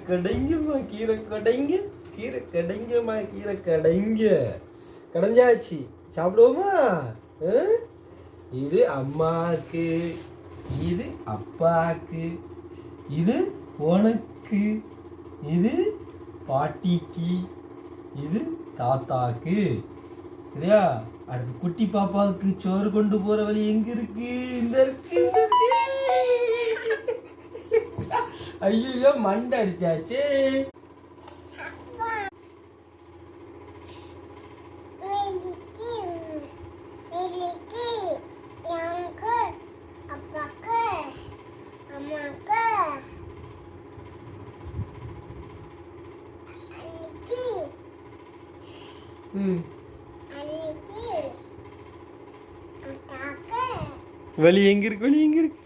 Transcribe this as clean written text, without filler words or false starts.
கடைங்கம்மா கீரை கடைங்க, கீரை கடைங்கம்மா கீரை கடைங்க. கடைஞ்சாச்சு, சாப்பிடுவோமா? இது அம்மாக்கு, இது அப்பாக்கு, இது உனக்கு, இது பாட்டிக்கு, இது தாத்தாக்கு. சரியா? அடுத்து குட்டி பாப்பாவுக்கு சோறு கொண்டு போற வழி எங்க இருக்கு? இந்த இருக்கு, இந்த இருக்கு. ஐயோ மண்டை அடிச்சாச்சு. வலி எங்க இருக்கு? வலி எங்க இருக்கு?